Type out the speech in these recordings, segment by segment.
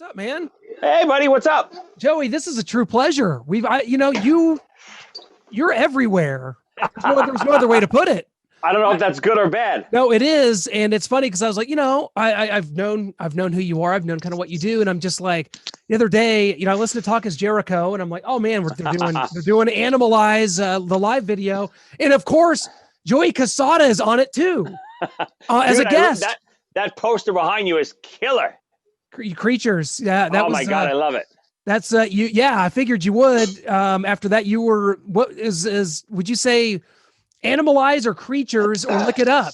What's up, man? Hey, buddy, what's up? Joey, this is a true pleasure. You're everywhere. There's no other way to put it. I don't know if that's good or bad. No, it is. And it's funny because I was like, I've known who you are. I've known kind of what you do. And I'm just like, the other day, I listened to Talk is Jericho and I'm like, oh man, they're doing Animalize, the live video. And of course, Joey Cassata is on it too, as a guest. That poster behind you is killer. Creatures. Yeah. That was, my God, I love it. That's you. Yeah. I figured you would, after that you were, would you say Animalize or Creatures or Lick It Up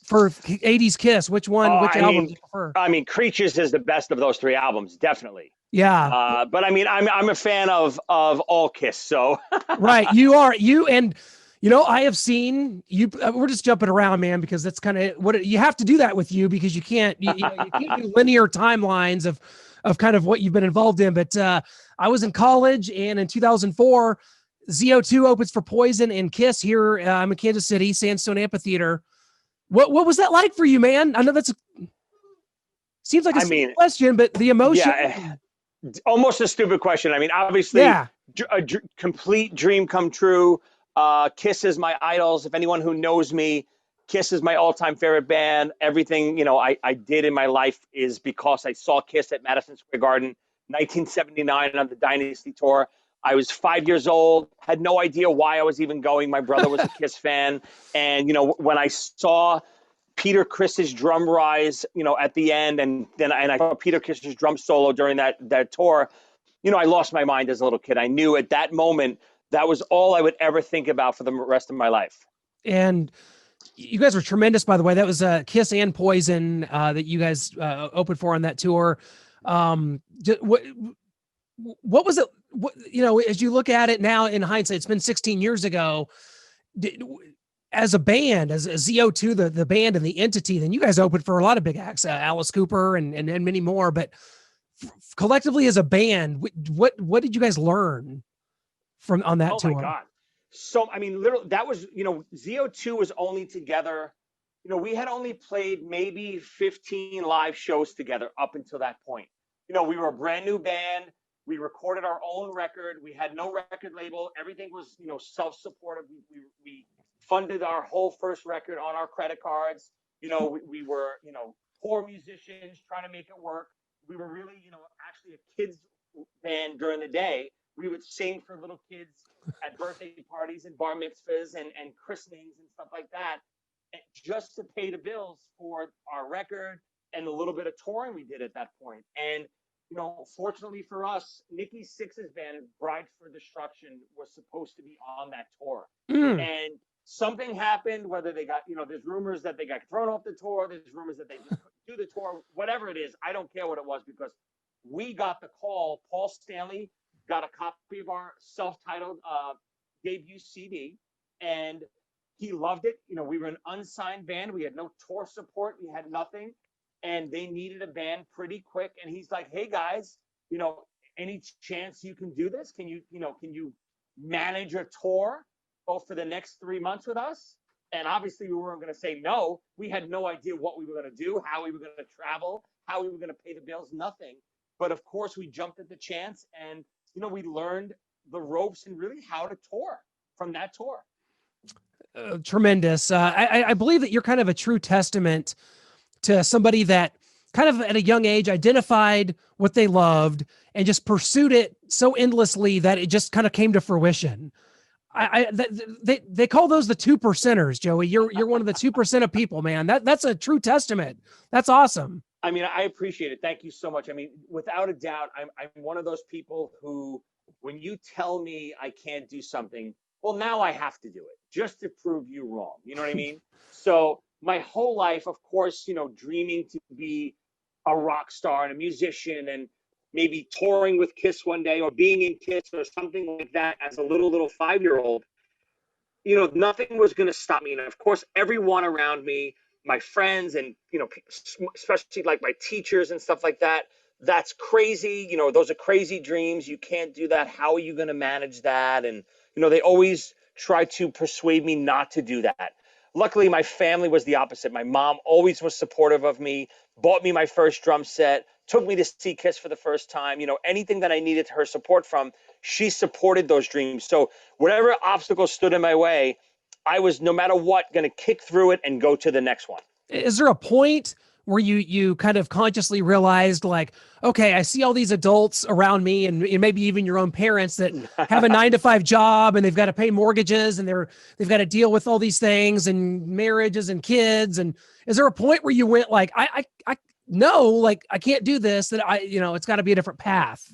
for 80s Kiss? Which album do you prefer? I mean, Creatures is the best of those three albums, definitely. Yeah. But I mean, I'm a fan of all Kiss, so. Right. You are. I have seen you. We're just jumping around, man, because that's kind of what you have to do that with you because you can't do linear timelines of kind of what you've been involved in. But I was in college, and in 2004, ZO2 opens for Poison and Kiss here. I'm in Kansas City, Sandstone Amphitheater. What was that like for you, man? I know seems like a stupid question, but the emotion. Yeah, almost a stupid question. I mean, obviously, a complete dream come true. Kiss is my idols. If anyone who knows me, Kiss is my all-time favorite band. Everything I did in my life is because I saw Kiss at Madison Square Garden, 1979 on the Dynasty tour. I was 5 years old, had no idea why I was even going. My brother was a Kiss fan. And, when I saw Peter Criss's drum rise, at the end, and I saw Peter Criss's drum solo during that tour, I lost my mind as a little kid. I knew at that moment that was all I would ever think about for the rest of my life. And you guys were tremendous, by the way. That was Kiss and Poison that you guys opened for on that tour. What was it? As you look at it now in hindsight, it's been 16 years ago. As a band, as ZO2, the band and the entity, then you guys opened for a lot of big acts, Alice Cooper and many more. But collectively as a band, what did you guys learn on that tour? Oh my God. So, I mean, literally that was, ZO2 was only together, we had only played maybe 15 live shows together up until that point. We were a brand new band. We recorded our own record. We had no record label. Everything was, self-supportive. We funded our whole first record on our credit cards. We were, poor musicians trying to make it work. We were really, actually a kids band during the day. We would sing for little kids at birthday parties and bar mitzvahs and christenings and stuff like that, just to pay the bills for our record and the little bit of touring we did at that point. And, fortunately for us, Nikki Sixx's band, Bride for Destruction, was supposed to be on that tour. And something happened, whether they got, there's rumors that they got thrown off the tour. There's rumors that they just couldn't do the tour. Whatever it is, I don't care what it was, because we got the call. Paul Stanley got a copy of our self-titled debut CD, and he loved it. We were an unsigned band. We had no tour support. We had nothing, and they needed a band pretty quick. And he's like, "Hey guys, any chance you can do this? Can you manage a tour for the next 3 months with us?" And obviously we weren't going to say no. We had no idea what we were going to do, how we were going to travel, how we were going to pay the bills, nothing. But of course we jumped at the chance, and we learned the ropes and really how to tour from that tour. Tremendous. I believe that you're kind of a true testament to somebody that kind of at a young age identified what they loved and just pursued it so endlessly that it just kind of came to fruition. They call those the 2%ers, Joey. You're one of the 2% of people, man. That's a true testament. That's awesome. I mean, I appreciate it. Thank you so much. I mean, without a doubt, I'm one of those people who, when you tell me I can't do something, well, now I have to do it just to prove you wrong. You know what I mean? So my whole life, of course, dreaming to be a rock star and a musician and maybe touring with Kiss one day or being in Kiss or something like that as a little 5-year-old, nothing was going to stop me. And of course, everyone around me, my friends and, especially like my teachers and stuff like that, that's crazy. Those are crazy dreams. You can't do that. How are you going to manage that? And, they always try to persuade me not to do that. Luckily, my family was the opposite. My mom always was supportive of me, bought me my first drum set, took me to see Kiss for the first time. Anything that I needed her support from, she supported those dreams. So whatever obstacles stood in my way, I was, no matter what, going to kick through it and go to the next one. Is there a point where you kind of consciously realized, like, okay, I see all these adults around me, and maybe even your own parents that have a 9 to 5 job, and they've got to pay mortgages, and they've got to deal with all these things and marriages and kids. And is there a point where you went like, I no, like, I can't do this, that it's got to be a different path?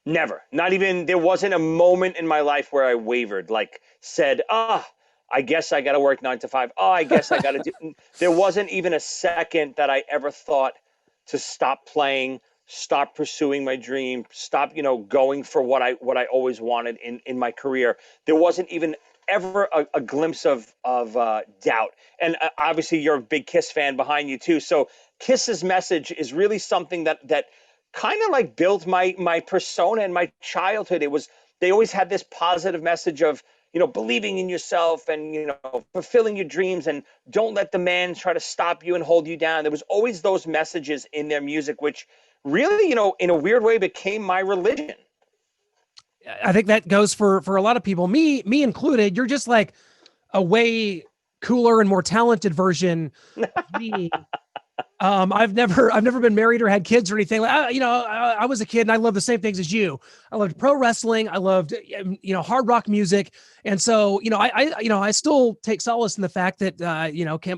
Never. Not even, there wasn't a moment in my life where I wavered, like said, I guess I got to work 9 to 5. Oh, I guess I got to do. There wasn't even a second that I ever thought to stop playing, stop pursuing my dream, stop, going for what I always wanted in my career. There wasn't even ever a glimpse of doubt. And obviously you're a big Kiss fan behind you too. So Kiss's message is really something that kind of like built my persona in my childhood. They always had this positive message of, believing in yourself and, fulfilling your dreams, and don't let the man try to stop you and hold you down. There was always those messages in their music, which really, in a weird way became my religion. I think that goes for a lot of people, me included. You're just like a way cooler and more talented version of me. I've never been married or had kids or anything. I was a kid and I loved the same things as you. I loved pro wrestling. I loved, hard rock music. And so, I still take solace in the fact that,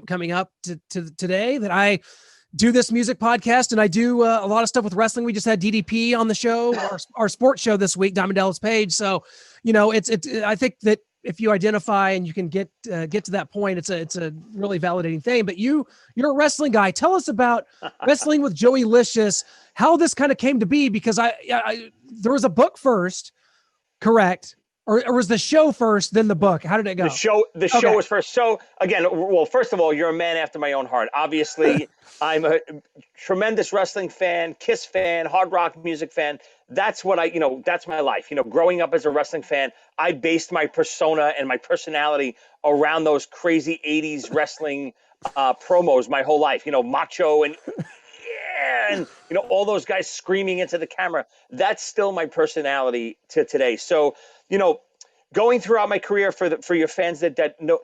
coming up to today, that I do this music podcast, and I do a lot of stuff with wrestling. We just had DDP on the show, our sports show this week, Diamond Dallas Page. So, I think that if you identify and you can get to that point, it's a really validating thing. But you're a wrestling guy. Tell us about wrestling with Joeylicious, how this kind of came to be, because there was a book first, correct? Or was the show first, then the book? How did it go? The show was first. So again, well, first of all, you're a man after my own heart. Obviously, I'm a tremendous wrestling fan, Kiss fan, hard rock music fan. That's what that's my life. Growing up as a wrestling fan, I based my persona and my personality around those crazy 80s wrestling promos my whole life. Macho and and all those guys screaming into the camera. That's still my personality to today. So, going throughout my career, for your fans that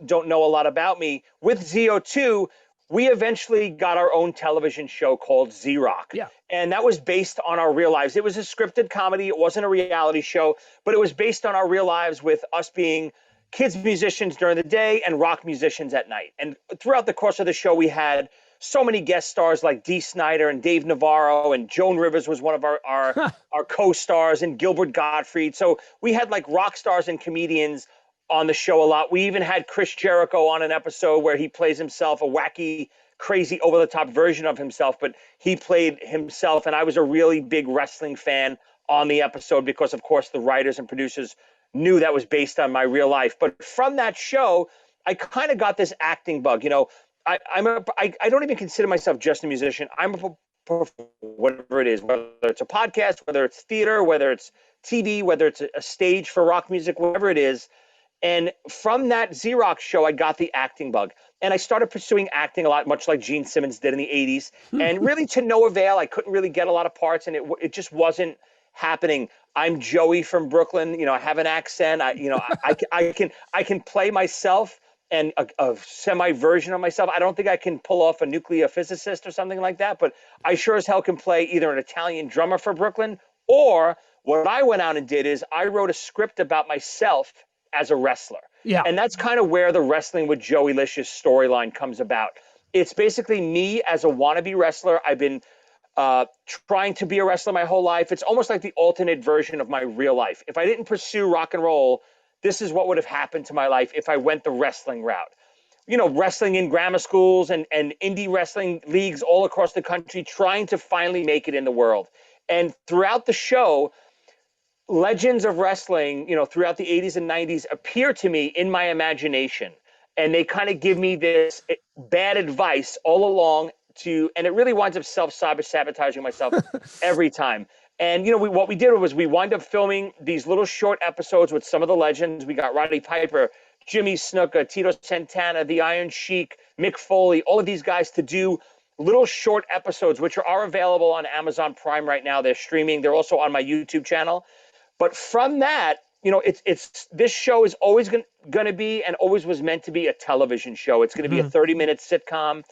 don't know a lot about me, with ZO2, we eventually got our own television show called Z-Rock. Yeah. And that was based on our real lives. It was a scripted comedy. It wasn't a reality show, but it was based on our real lives, with us being kids musicians during the day and rock musicians at night. And throughout the course of the show, we had so many guest stars like Dee Snider and Dave Navarro, and Joan Rivers was one of our co-stars, and Gilbert Gottfried. So we had like rock stars and comedians on the show a lot. We even had Chris Jericho on an episode where he plays himself, a wacky, crazy, over-the-top version of himself, but he played himself. And I was a really big wrestling fan on the episode because, of course, the writers and producers knew that was based on my real life. But from that show, I kind of got this acting bug. I don't even consider myself just a musician. I'm a whatever it is, whether it's a podcast, whether it's theater, whether it's TV, whether it's a stage for rock music, whatever it is. And from that Z-Rock show, I got the acting bug. And I started pursuing acting a lot, much like Gene Simmons did in the 80s. And really to no avail. I couldn't really get a lot of parts, and it just wasn't happening. I'm Joey from Brooklyn. I have an accent. I can play myself and a semi version of myself. I don't think I can pull off a nuclear physicist or something like that, but I sure as hell can play either an Italian drummer for Brooklyn, or what I went out and did is I wrote a script about myself as a wrestler. Yeah. And that's kind of where the Wrestling with Joeylicious storyline comes about. It's basically me as a wannabe wrestler. I've been trying to be a wrestler my whole life. It's almost like the alternate version of my real life. If I didn't pursue rock and roll, this is what would have happened to my life if I went the wrestling route. Wrestling in grammar schools and indie wrestling leagues all across the country, trying to finally make it in the world. And throughout the show, legends of wrestling, throughout the 80s and 90s appear to me in my imagination. And they kind of give me this bad advice all along and it really winds up self-sabotaging myself every time. And, what we did was we wind up filming these little short episodes with some of the legends. We got Roddy Piper, Jimmy Snuka, Tito Santana, the Iron Sheik, Mick Foley, all of these guys to do little short episodes, which are available on Amazon Prime right now. They're streaming. They're also on my YouTube channel. But from that, it's this show is always going to be and always was meant to be a television show. It's going to be a 30-minute sitcom.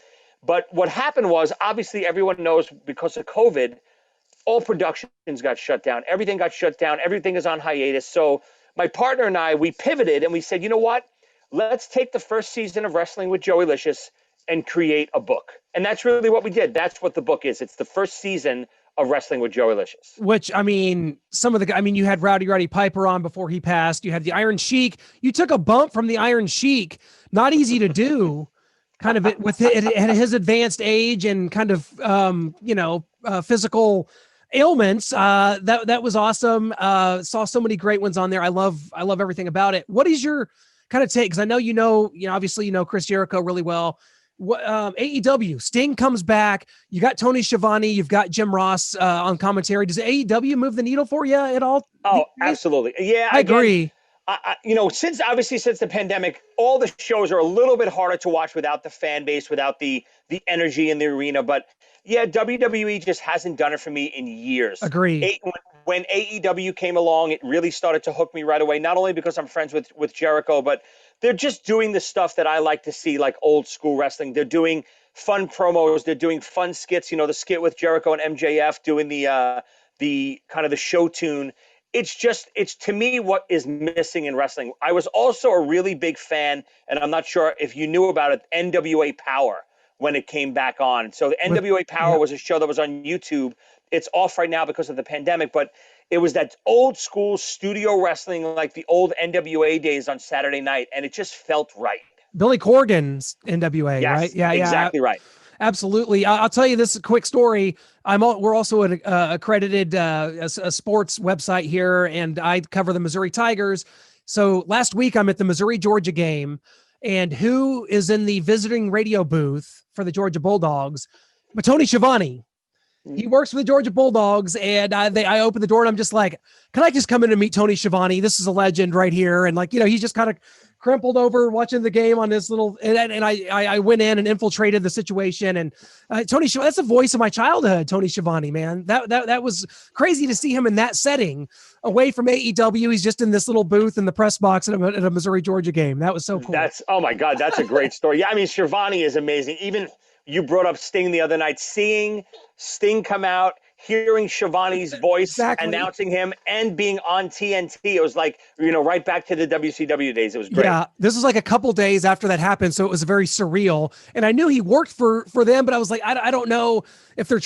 But what happened was, obviously, everyone knows because of COVID, all productions got shut down. Everything got shut down. Everything is on hiatus. So my partner and I, we pivoted and we said, you know what? Let's take the first season of Wrestling with Joeylicious and create a book. And that's really what we did. That's what the book is. It's the first season of Wrestling with Joeylicious. Which, I mean, you had Roddy Piper on before he passed. You had the Iron Sheik. You took a bump from the Iron Sheik. Not easy to do, kind of with at his advanced age and kind of, physical ailments. That was awesome. Saw so many great ones on there. I love everything about it. What is your kind of take? Because I know, obviously, Chris Jericho really well. What AEW, Sting comes back. You got Tony Schiavone, you've got Jim Ross on commentary. Does AEW move the needle for you at all? Oh, absolutely. Yeah, I agree. Since the pandemic, all the shows are a little bit harder to watch without the fan base, without the energy in the arena. But yeah, WWE just hasn't done it for me in years. Agree. When AEW came along, it really started to hook me right away. Not only because I'm friends with Jericho, but they're just doing the stuff that I like to see, like old school wrestling. They're doing fun promos. They're doing fun skits. The skit with Jericho and MJF doing the kind of the show tune. It's to me what is missing in wrestling. I was also a really big fan, and I'm not sure if you knew about it, NWA Power when it came back on. So the NWA Power was a show that was on YouTube. It's off right now because of the pandemic, but it was that old school studio wrestling, like the old NWA days on Saturday night, and it just felt right. Billy Corgan's NWA, yes, right? Yeah, exactly right. Absolutely. I'll tell you this quick story. We're also an accredited a sports website here, and I cover the Missouri Tigers. So last week I'm at the Missouri-Georgia game, and who is in the visiting radio booth for the Georgia Bulldogs? But Tony Schiavone. He works for the Georgia Bulldogs, and I open the door, and I'm just like, can I just come in and meet Tony Schiavone? This is a legend right here. And he's just kind of crumpled over watching the game on this little, and I went in and infiltrated the situation. And Tony Schiavone, that's the voice of my childhood, Tony Schiavone, man. That was crazy to see him in that setting away from AEW. He's just in this little booth in the press box at a Missouri-Georgia game. That was so cool. Oh my God, that's a great story. Yeah, I mean, Schiavone is amazing. Even you brought up Sting the other night, seeing Sting come out, hearing Schiavone's voice, announcing him, and being on TNT. It was like, right back to the WCW days. It was great. Yeah, this was like a couple days after that happened, so it was very surreal. And I knew he worked for them, but I was like, I don't know if they're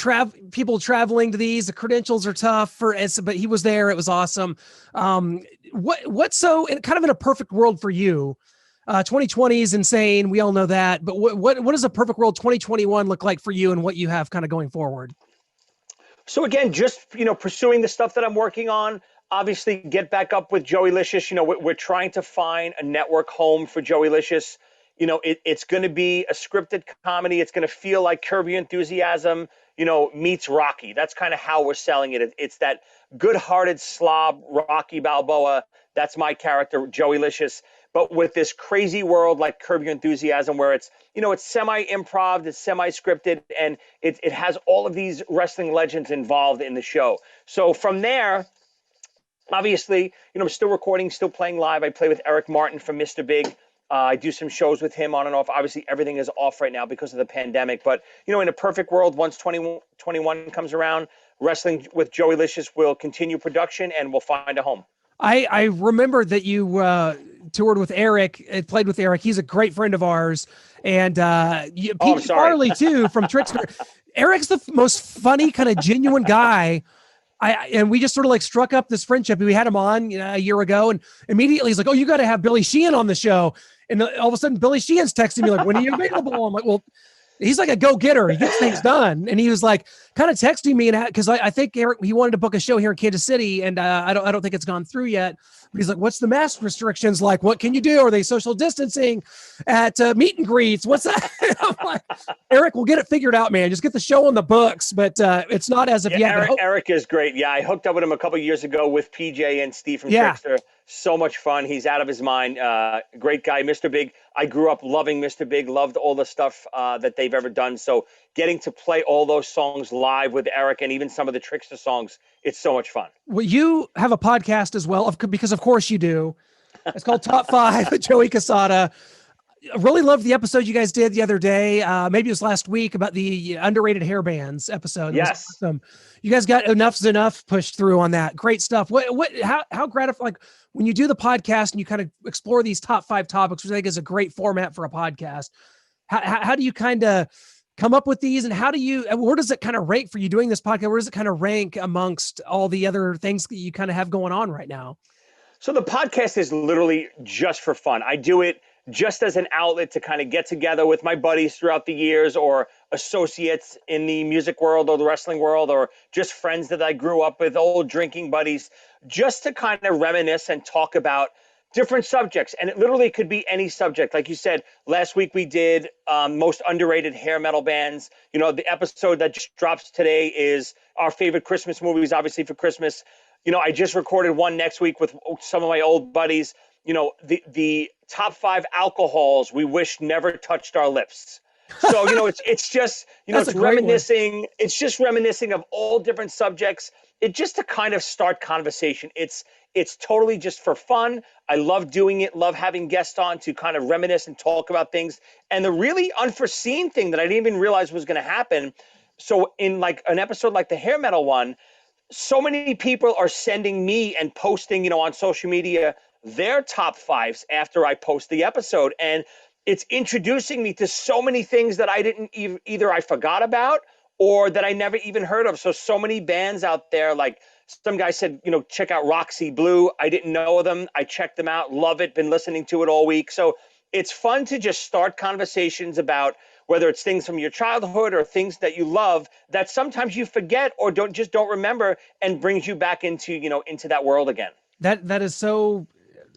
people traveling to these. The credentials are tough but he was there. It was awesome. What's so kind of in a perfect world for you? 2020 is insane. We all know that. But what does a perfect world 2021 look like for you and what you have kind of going forward? So again, just, pursuing the stuff that I'm working on, obviously get back up with Joeylicious. We're trying to find a network home for Joeylicious. It's going to be a scripted comedy. It's going to feel like Curb Your Enthusiasm, meets Rocky. That's kind of how we're selling it. It's that good-hearted slob, Rocky Balboa. That's my character, Joeylicious. But with this crazy world like Curb Your Enthusiasm, where it's semi-improv, it's semi-scripted, and it has all of these wrestling legends involved in the show. So from there, obviously, I'm still recording, still playing live. I play with Eric Martin from Mr. Big. I do some shows with him on and off. Obviously, everything is off right now because of the pandemic. But, in a perfect world, once 2021 comes around, Wrestling with Joeylicious will continue production and we'll find a home. I remember that you toured with Eric, played with Eric. He's a great friend of ours. And Pete Farley, too, from Trickster. Eric's the most funny, kind of genuine guy. And we just sort of struck up this friendship. We had him on a year ago, and immediately he's like, oh, you got to have Billy Sheehan on the show. And all of a sudden, Billy Sheehan's texting me like, when are you available? I'm like, well, he's like a go-getter. He gets things done. And he was like kind of texting me, and because I think Eric, he wanted to book a show here in Kansas City, and I don't think it's gone through yet. But he's like, what's the mask restrictions like? What can you do? Are they social distancing at meet and greets? What's that? I'm like, Eric, we'll get it figured out, man. Just get the show on the books. But it's not as of yet. Eric is great. Yeah, I hooked up with him a couple of years ago with PJ and Steve from Trickster. So much fun. He's out of his mind. Great guy, Mr. Big. I grew up loving Mr. Big, loved all the stuff that they've ever done. So getting to play all those songs live with Eric and even some of the Trickster songs, it's so much fun. Well, you have a podcast as well, because of course you do. It's called Top Five with Joey Cassata. I really loved the episode you guys did the other day. Maybe it was last week, about the underrated hair bands episode. Yes. Awesome. You guys got Enough's Enough pushed through on that. Great stuff. How gratifying, like when you do the podcast and you kind of explore these top 5 topics, which I think is a great format for a podcast. How do you kind of come up with these, and where does it kind of rank for you doing this podcast? Where does it kind of rank amongst all the other things that you kind of have going on right now? So the podcast is literally just for fun. I do it just as an outlet to kind of get together with my buddies throughout the years, or associates in the music world or the wrestling world, or just friends that I grew up with, old drinking buddies, just to kind of reminisce and talk about different subjects. And it literally could be any subject. Like you said, last week we did most underrated hair metal bands. You know, the episode that just drops today is our favorite Christmas movies, obviously for Christmas. You know, I just recorded one next week with some of my old buddies. You know, the top 5 alcohols we wish never touched our lips. So, you know, it's just, you know, it's reminiscing. It's just reminiscing of all different subjects. It just to kind of start conversation. It's totally just for fun. I love doing it, love having guests on to kind of reminisce and talk about things. And the really unforeseen thing that I didn't even realize was going to happen. So in like an episode like the hair metal one, so many people are sending me and posting, you know, on social media, their top 5s after I post the episode. And it's introducing me to so many things that I didn't either I forgot about or that I never even heard of. So many bands out there, like some guy said, you know, check out Roxy Blue. I didn't know them. I checked them out. Love it. Been listening to it all week. So it's fun to just start conversations about whether it's things from your childhood or things that you love that sometimes you forget or don't remember, and brings you back into, you know, into that world again. That is so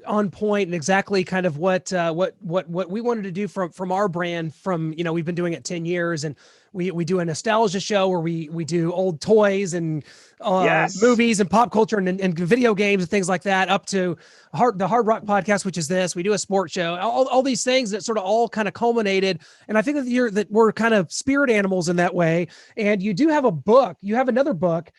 on point, and exactly kind of what we wanted to do from our brand. From, you know, we've been doing it 10 years, and we do a nostalgia show where we do old toys and Yes. movies and pop culture and video games and things like that, up to the Hard Rock podcast, which is this. We do a sports show, all these things that sort of all kind of culminated. And I think that we're kind of spirit animals in that way. And you do have a book. You have another book,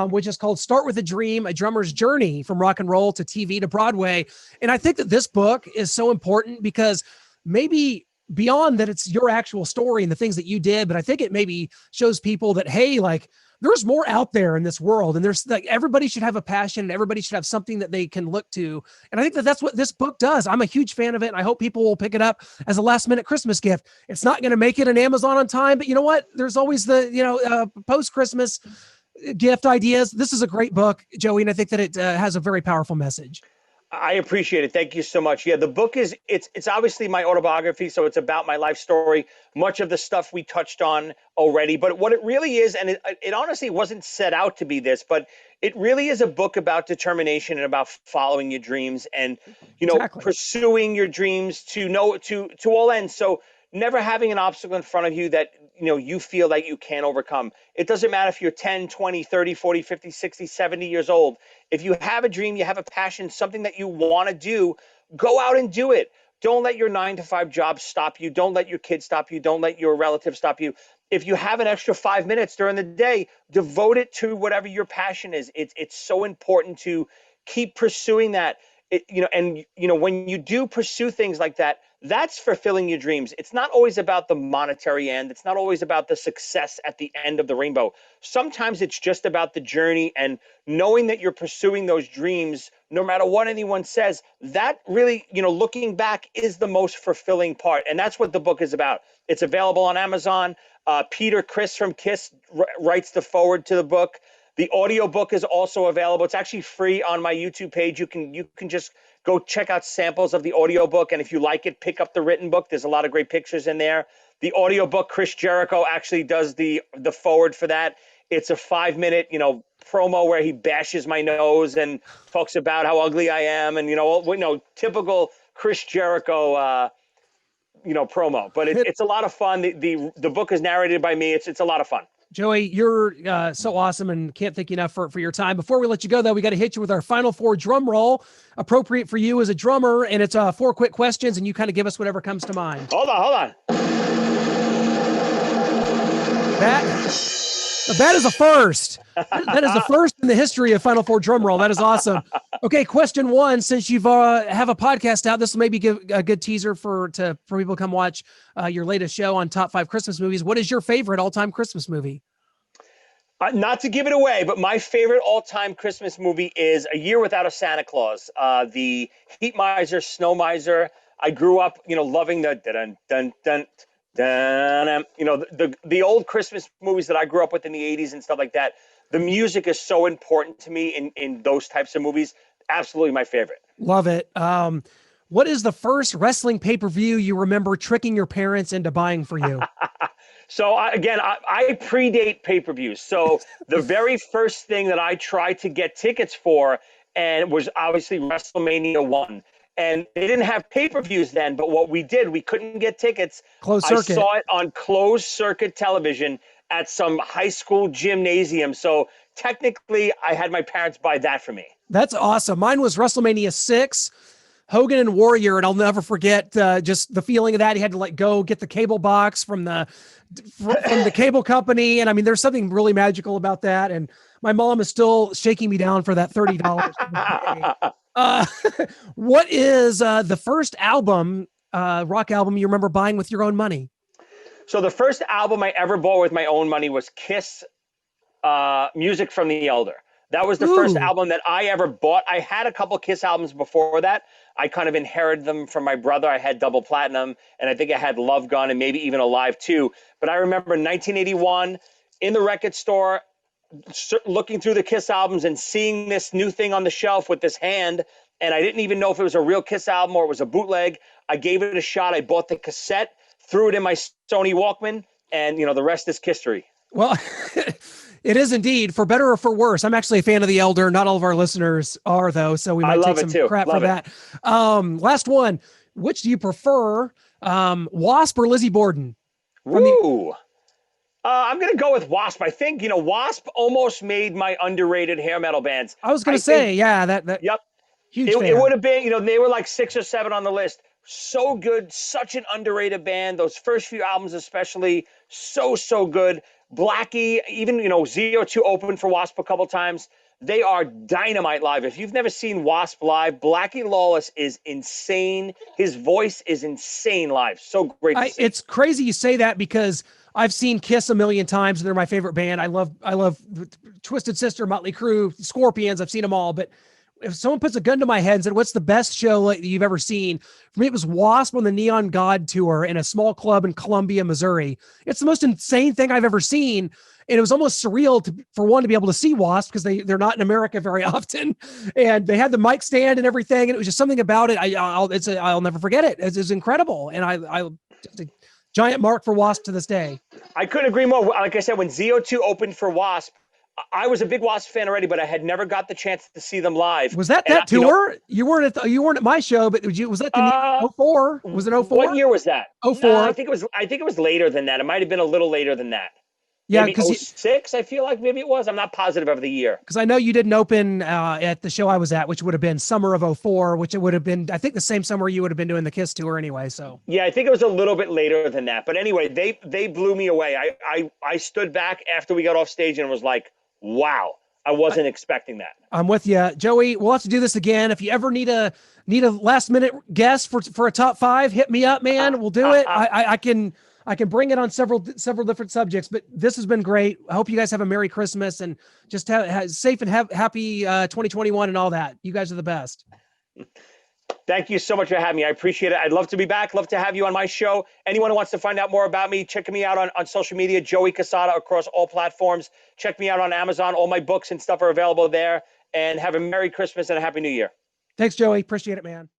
which is called Start with a Dream, A Drummer's Journey from Rock and Roll to TV to Broadway. And I think that this book is so important because maybe beyond that, it's your actual story and the things that you did, but I think it maybe shows people that, hey, like, there's more out there in this world, and there's like, everybody should have a passion and everybody should have something that they can look to. And I think that that's what this book does. I'm a huge fan of it, and I hope people will pick it up as a last minute Christmas gift. It's not going to make it on Amazon on time, but you know what? There's always the, you know, post-Christmas gift ideas. This is a great book, Joey, and I think that it has a very powerful message. I appreciate it. Thank you so much. Yeah, the book is, it's obviously my autobiography, so it's about my life story. Much of the stuff we touched on already, but what it really is, and it honestly wasn't set out to be this, but it really is a book about determination and about following your dreams and, you know, Exactly. pursuing your dreams to all ends. So never having an obstacle in front of you that, you know, you feel like you can't overcome. It doesn't matter if you're 10, 20, 30, 40, 50, 60, 70 years old. If you have a dream, you have a passion, something that you want to do, go out and do it. Don't let your 9-to-5 job stop you. Don't let your kids stop you. Don't let your relatives stop you. If you have an extra 5 minutes during the day, devote it to whatever your passion is. It's so important to keep pursuing that. When you do pursue things like that, that's fulfilling your dreams. It's not always about the monetary end. It's not always about the success at the end of the rainbow. Sometimes it's just about the journey and knowing that you're pursuing those dreams, no matter what anyone says. That really, you know, looking back is the most fulfilling part. And that's what the book is about. It's available on Amazon. Peter Criss from Kiss writes the foreword to the book. The audiobook is also available. It's actually free on my YouTube page. You can just go check out samples of the audiobook, and if you like it, pick up the written book. There's a lot of great pictures in there. The audiobook, Chris Jericho actually does the forward for that. It's a 5-minute, you know, promo where he bashes my nose and talks about how ugly I am, and typical Chris Jericho promo. But it's a lot of fun. The book is narrated by me. It's a lot of fun. Joey, you're so awesome and can't thank you enough for your time. Before we let you go, though, we got to hit you with our final four drum roll, appropriate for you as a drummer. And it's 4 quick questions, and you kind of give us whatever comes to mind. Hold on. That is a first. That is the first in the history of Final Four drum roll. That is awesome. Okay, question 1. Since you've have a podcast out, this will maybe give a good teaser for people to come watch your latest show on Top 5 Christmas movies. What is your favorite all-time Christmas movie? Not to give it away, but my favorite all-time Christmas movie is A Year Without a Santa Claus. The Heat Miser, Snow Miser. I grew up, loving the dun dun dun dun. The old Christmas movies that I grew up with in the 80s and stuff like that. The music is so important to me in those types of movies. Absolutely my favorite. Love it. What is the first wrestling pay-per-view you remember tricking your parents into buying for you? So I predate pay-per-views. So the very first thing that I tried to get tickets for and was obviously WrestleMania 1. And they didn't have pay-per-views then, but what we did, we couldn't get tickets. Closed circuit. I saw it on closed circuit television at some high school gymnasium. So technically, I had my parents buy that for me. That's awesome. Mine was WrestleMania 6. Hogan and Warrior, and I'll never forget just the feeling of that. He had to go get the cable box from the cable company, and I mean, there's something really magical about that. And my mom is still shaking me down for that $30. What is the first album, rock album, you remember buying with your own money? So the first album I ever bought with my own money was Kiss, Music from the Elder. That was the first album that I ever bought. I had a couple Kiss albums before that. I kind of inherited them from my brother. I had Double Platinum, and I think I had Love Gun and maybe even Alive 2. But I remember 1981 in the record store, looking through the Kiss albums and seeing this new thing on the shelf with this hand, and I didn't even know if it was a real Kiss album or it was a bootleg. I gave it a shot. I bought the cassette, threw it in my Sony Walkman, and, the rest is history. Well, it is indeed, for better or for worse. I'm actually a fan of The Elder. Not all of our listeners are, though, so we might take some crap for that. Last one. Which do you prefer, Wasp or Lizzie Borden? Ooh. I'm going to go with Wasp. I think, Wasp almost made my underrated hair metal bands. I was going to say, that. Yep. Huge It would have been, they were like 6 or 7 on the list. So good. Such an underrated band. Those first few albums especially, so good. Blackie, even, ZO2 opened for Wasp a couple times. They are dynamite live. If you've never seen Wasp live, Blackie Lawless is insane. His voice is insane live. So great to see. It's crazy you say that because I've seen Kiss a million times and they're my favorite band. I love Twisted Sister, Motley Crue, Scorpions. I've seen them all. But if someone puts a gun to my head and said, what's the best show you've ever seen? For me, it was Wasp on the Neon God tour in a small club in Columbia, Missouri. It's the most insane thing I've ever seen. And it was almost surreal for one to be able to see Wasp because they're not in America very often. And they had the mic stand and everything. And it was just something about it. I'll never forget it. It's incredible. And I just a giant mark for Wasp to this day. I couldn't agree more. Like I said, when ZO2 opened for Wasp, I was a big Wasp fan already, but I had never got the chance to see them live. Was that tour? You weren't at my show, but was that the 04? Was it 04? What year was that? 04. No, I think it was later than that. It might have been a little later than that. Yeah, maybe 06, I feel like maybe it was. I'm not positive of the year. Because I know you didn't open at the show I was at, which would have been summer of 04, which it would have been, I think, the same summer you would have been doing the Kiss tour anyway. So yeah, I think it was a little bit later than that. But anyway, they blew me away. I stood back after we got off stage and was like, wow, I wasn't expecting that. I'm with you, Joey. We'll have to do this again. If you ever need a last minute guest for a top 5, hit me up, man. We'll do it. I can bring it on several different subjects, but this has been great. I hope you guys have a Merry Christmas and just have safe and happy 2021 and all that. You guys are the best. Thank you so much for having me. I appreciate it. I'd love to be back. Love to have you on my show. Anyone who wants to find out more about me, check me out on social media, Joey Cassata across all platforms. Check me out on Amazon. All my books and stuff are available there. And have a Merry Christmas and a Happy New Year. Thanks, Joey. Appreciate it, man.